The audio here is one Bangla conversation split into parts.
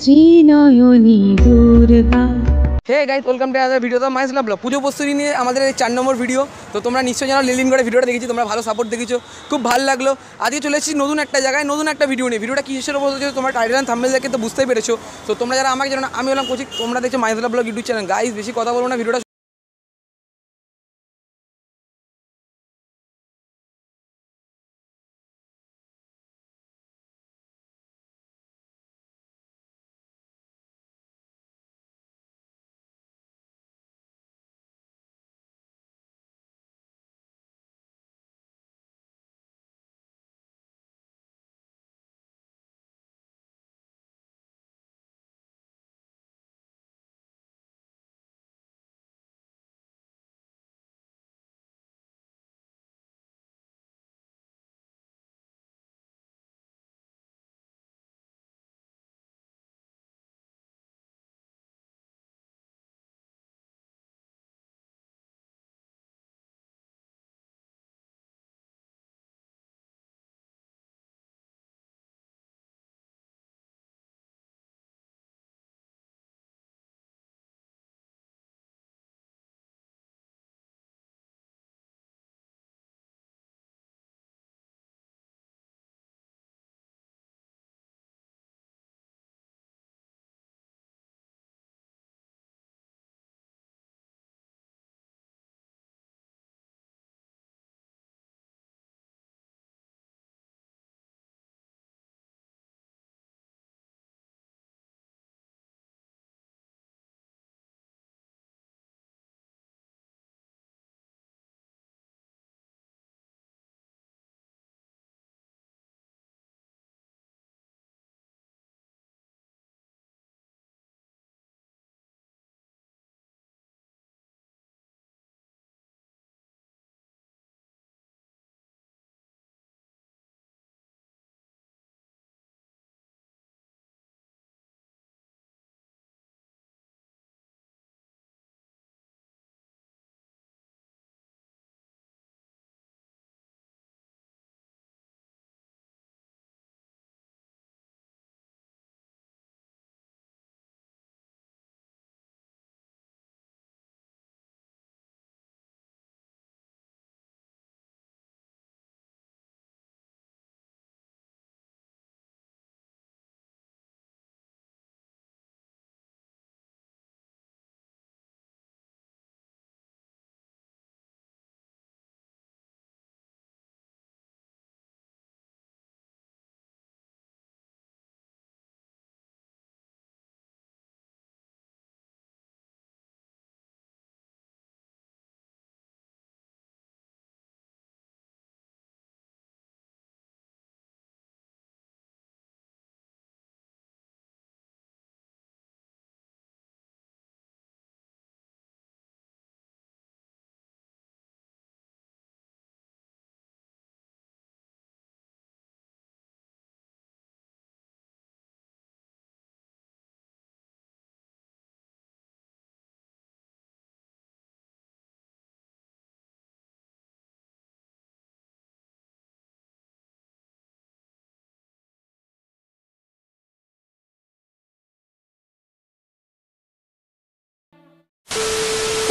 শ্রীনয়নী Durga. Hey guys, welcome to other video. তো মাইস লাভ পুজো প্রস্তুতি নিয়ে আমাদের এই 4 নম্বর ভিডিও। তো তোমরা নিশ্চয়ই জানো লিলিনগড়ের ভিডিওটা দেখেছি, তোমরা ভালো সাপোর্ট দেখেছো, খুব ভালো লাগলো। আজকে চলে এসেছি নতুন একটা জায়গায়, নতুন একটা ভিডিও নিয়ে। ভিডিওটা কি হিসেবে বলছো তোমরা টাইটেল অ্যান্ড থাম্বনেল দেখে তো বুঝতেই পেরেছো। তো তোমরা যারা আমাকে জানো না, আমি হলাম কোচিক, তোমরা দেখছো মাইস লাভ ব্লগ ইউটিউব চ্যানেল। গাইস বেশি কথা বলবো না, ভিডিওটা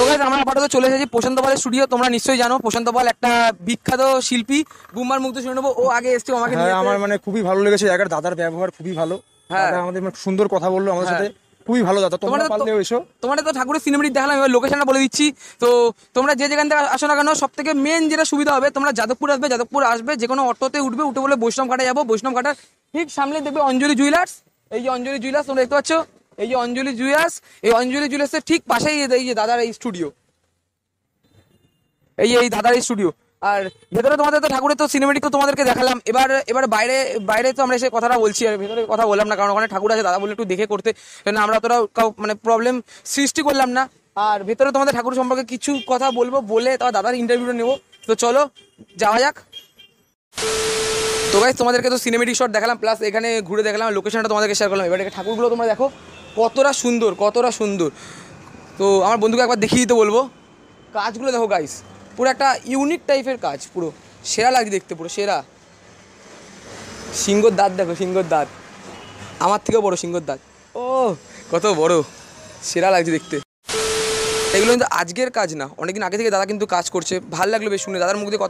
তো গাইস আমরা আপাতত চলে এসেছি প্রশান্ত পালের স্টুডিও। তোমরা নিশ্চয়ই জানো প্রশান্ত পাল একটা বিখ্যাত শিল্পী। বুম্বার মুগ্ধ শুনে নেবো, ও আগে এসছে, আমাকে নিয়ে আমার মানে খুবই ভালো লেগেছে জায়গার। দাদার ব্যবহার খুবই ভালো, দাদা আমাদের মানে সুন্দর কথা বললো আমাদের সাথে, খুবই ভালো দাদা। তোমরা পারলে এসো। তোমাদের তো ঠাকুরের সিনেমেটিক দেখালাম, এবার লোকেশনটা বলে দিচ্ছি। তো তোমরা যে যেখান থেকে আসো না কেন, সব থেকে মেন যেটা সুবিধা হবে, তোমরা যাদবপুর আসবে, যাদবপুর আসবে যে কোনো অটোতে উঠবে, উঠে বলে বৈষ্ণব ঘাটে যাবো। বৈষ্ণব ঘাটার ঠিক সামনে দেখবে অঞ্জলি জুয়েলার্স। এই যে অঞ্জলি জুয়েলার্স তোমরা দেখতে পাচ্ছ, এই যে অঞ্জলি জুয়েলার্স, এই অঞ্জলি জুয়েলার্সের ঠিক পাশেই এই যে দাদার এই স্টুডিও, এই দাদার এই স্টুডিও। আর ভেতরে তোমাদের তো ঠাকুরের তো সিনেমেটিক তো তোমাদেরকে দেখালাম। এবার বাইরে বাইরে তো আমরা এসে কথাটা বলছি, আর ভেতরে কথা বললাম না, কারণ ওখানে ঠাকুর আছে, দাদা বলে একটু দেখে করতে, কারণ আমরা তোরা মানে প্রবলেম সৃষ্টি করলাম না। আর ভেতরে তোমাদের ঠাকুর সম্পর্কে কিছু কথা বলবো, বলে তারপর দাদার ইন্টারভিউটা নেবো। তো চলো যাওয়া যাক। তো গাইস তোমাদেরকে তো সিনেমেটিক শট দেখালাম, প্লাস এখানে ঘুরে দেখালাম, লোকেশনটা তোমাদেরকে শেয়ার করলাম। এবার ঠাকুরগুলো তোমরা দেখো কতটা সুন্দর, কতটা সুন্দর। তো আমার বন্ধুকে একবার দেখিয়ে দিতে বলবো। কাজগুলো দেখো গাইস, পুরো একটা ইউনিক টাইপের কাজ, পুরো সেরা লাগছে দেখতে, পুরো সেরা। সিংহর দাঁত দেখো, সিংহর দাঁত আমার থেকেও বড় সিংহর দাঁত। ও কত বড়, সেরা লাগছে দেখতে। এগুলো কিন্তু আজকের কাজ না, অনেকদিন আগে থেকে দাদা কিন্তু কাজ করছে। ভালো লাগলো বেশ শুনে, দাদার মুখ দিয়ে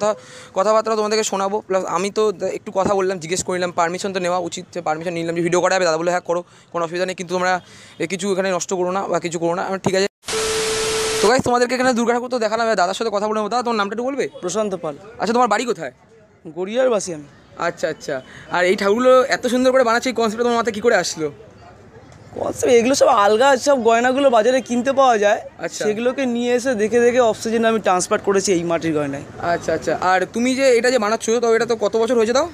কথাবার্তা তোমাদেরকে শোনাবো। প্লাস আমি তো একটু কথা বললাম, জিজ্ঞেস করলাম, পারমিশন তো নেওয়া উচিত, পারমিশন নিলাম যে ভিডিও করা যাবে। দাদা বলে হ্যাঁ করো, কোনো অসুবিধা নেই, কিন্তু তোমরা কিছু এখানে নষ্ট করো না বা কিছু করো না। ঠিক আছে। তো গাইস তোমাদেরকে এখানে দুর্গা ঠাকুর তো দেখালাম, দাদার সাথে কথা বলবো। দাদা তোমার নামটা একটু বলবে? প্রশান্ত পাল। আচ্ছা, তোমার বাড়ি কোথায়? গড়িয়ার বাসি আমি। আচ্ছা আচ্ছা। আর এই ঠাকুরগুলো এত সুন্দর করে বানাচ্ছে, এই কনসেপ্টটা তোমার মাথায় কী করে আসলো? কনসেপ্ট এগুলো সব আলগা সব গয়নাগুলো বাজারে কিনতে পাওয়া যায়, আচ্ছা। সেগুলোকে নিয়ে এসে দেখে দেখে অক্সিজেন আমি ট্রান্সফার করেছি এই মাটির গয়নায়। আচ্ছা আচ্ছা। আর তুমি যে এটা যে বানাচ্ছো, তো এটা তো কত বছর হয়েছে তাও?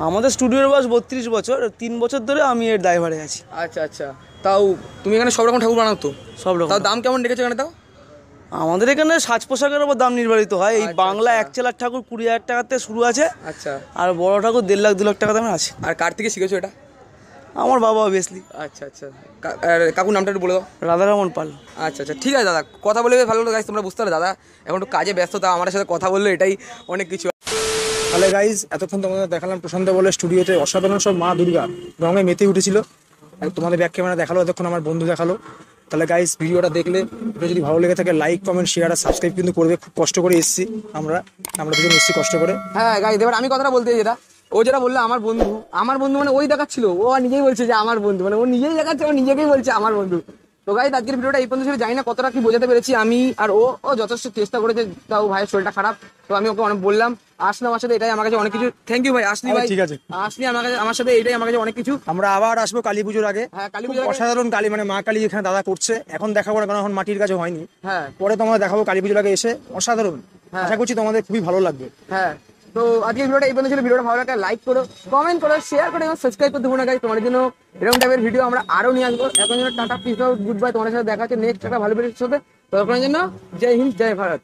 আমাদের স্টুডিওর বয়স 32 বছর, 3 বছর ধরে আমি এর ড্রাইভারে আছি। আচ্ছা আচ্ছা। তাও তুমি এখানে সব রকম ঠাকুর বানাও তো? সব রকম। তাও দাম কেমন রেখেছো এখানে তাও? আমাদের এখানে সাজ পোশাকের উপর দাম নির্ধারিত হয়। এই আচ্ছা, বাংলা আচ্ছা। 1 চেলার ঠাকুর 20,000 টাকাতে শুরু আছে, আচ্ছা। আর বড় ঠাকুর 1.5 লাখ 2 লাখ টাকা দামের আছে। আর কার থেকে শিখেছো এটা? আমার বাবা অবভিয়াসলি। আচ্ছা আচ্ছা। আর কাকুর নামটা একটু বলে দাও। রাধারমন পাল। আচ্ছা আচ্ছা, ঠিক আছে দাদা, কথা বলে বেশ ভালো লাগলো। গাইস তোমরা বুঝতে পারো দাদা এখন একটু কাজে ব্যস্ত, তা আমার সাথে কথা বললো, এটাই অনেক কিছু। তাহলে গাইজ এতক্ষণ তোমাদের দেখালাম প্রশান্ত বলে স্টুডিওতে অসাধারণ সব মা দুর্গা রঙে মেতে উঠেছিল। আর তোমাদের ব্যাক ক্যামেরা দেখালো, এতক্ষণ আমার বন্ধু দেখালো। তাহলে গাইজ ভিডিওটা দেখলে, ভিডিও যদি ভালো লেগে থাকে লাইক কমেন্ট শেয়ার আর সাবস্ক্রাইব কিন্তু করবে। খুব কষ্ট করে এসেছি আমরা দুজন এসেছি কষ্ট করে। হ্যাঁ গাইস, এবার আমি কথাটা বলতে যেটা, ও যেটা বললো আমার বন্ধু মানে ওই দেখাচ্ছিল, ও আর নিজেই বলছে যে আমার বন্ধু, মানে ও নিজেই দেখাচ্ছে, ও নিজেকেই বলছে আমার বন্ধু। তো গাইস আজকের ভিডিওটা এই পর্যন্ত ছিল, জানি না কতটা কি বোঝাতে পেরেছি আমি আর ও যথেষ্ট চেষ্টা করেছে। তাও ভাইয়ের শরীরটা খারাপ, তো আমি ওকে অনেক বললাম আসলে আমার সাথে, এটাই আমার কাছে অনেক কিছু। থ্যাংক ইউ ভাই, আসলি ভাই, ঠিক আছে। আসলি আমার সাথে, এটাই আমার কাছে অনেক কিছু। আমরা আবার আসবো কালী পুজোর আগে। হ্যাঁ, কালী খুব পুজোর আগে। অসাধারণ কালী, মানে মা কালী এখানে দাদা করছে। এখন দেখাবো না কারণ এখন মাটির কাজ হয়নি, হ্যাঁ পরে তোমাদের দেখাবো কালী পুজোর আগে এসে। অসাধারণ, হ্যাঁ। আশা করছি তোমাদের খুবই ভালো লাগবে। হ্যাঁ। তো আজকের ভিডিওটা এই পর্যন্ত ছিল। ভিডিওটা ভালো লাগে লাইক করো, কমেন্ট করো, শেয়ার করো এবং সাবস্ক্রাইব করতে ভুলো না গাইস। তোমাদের জন্য এরকম টাইপের ভিডিও আমরা আরো নিয়ে আসবো। এখন জন্য tata, piece out, good bye. তোমাদের সাথে দেখা হচ্ছে নেক্সট একটা ভালো ভিডিওর সাথে। ততক্ষণের জন্য জয় হিন্দ, জয় ভারত।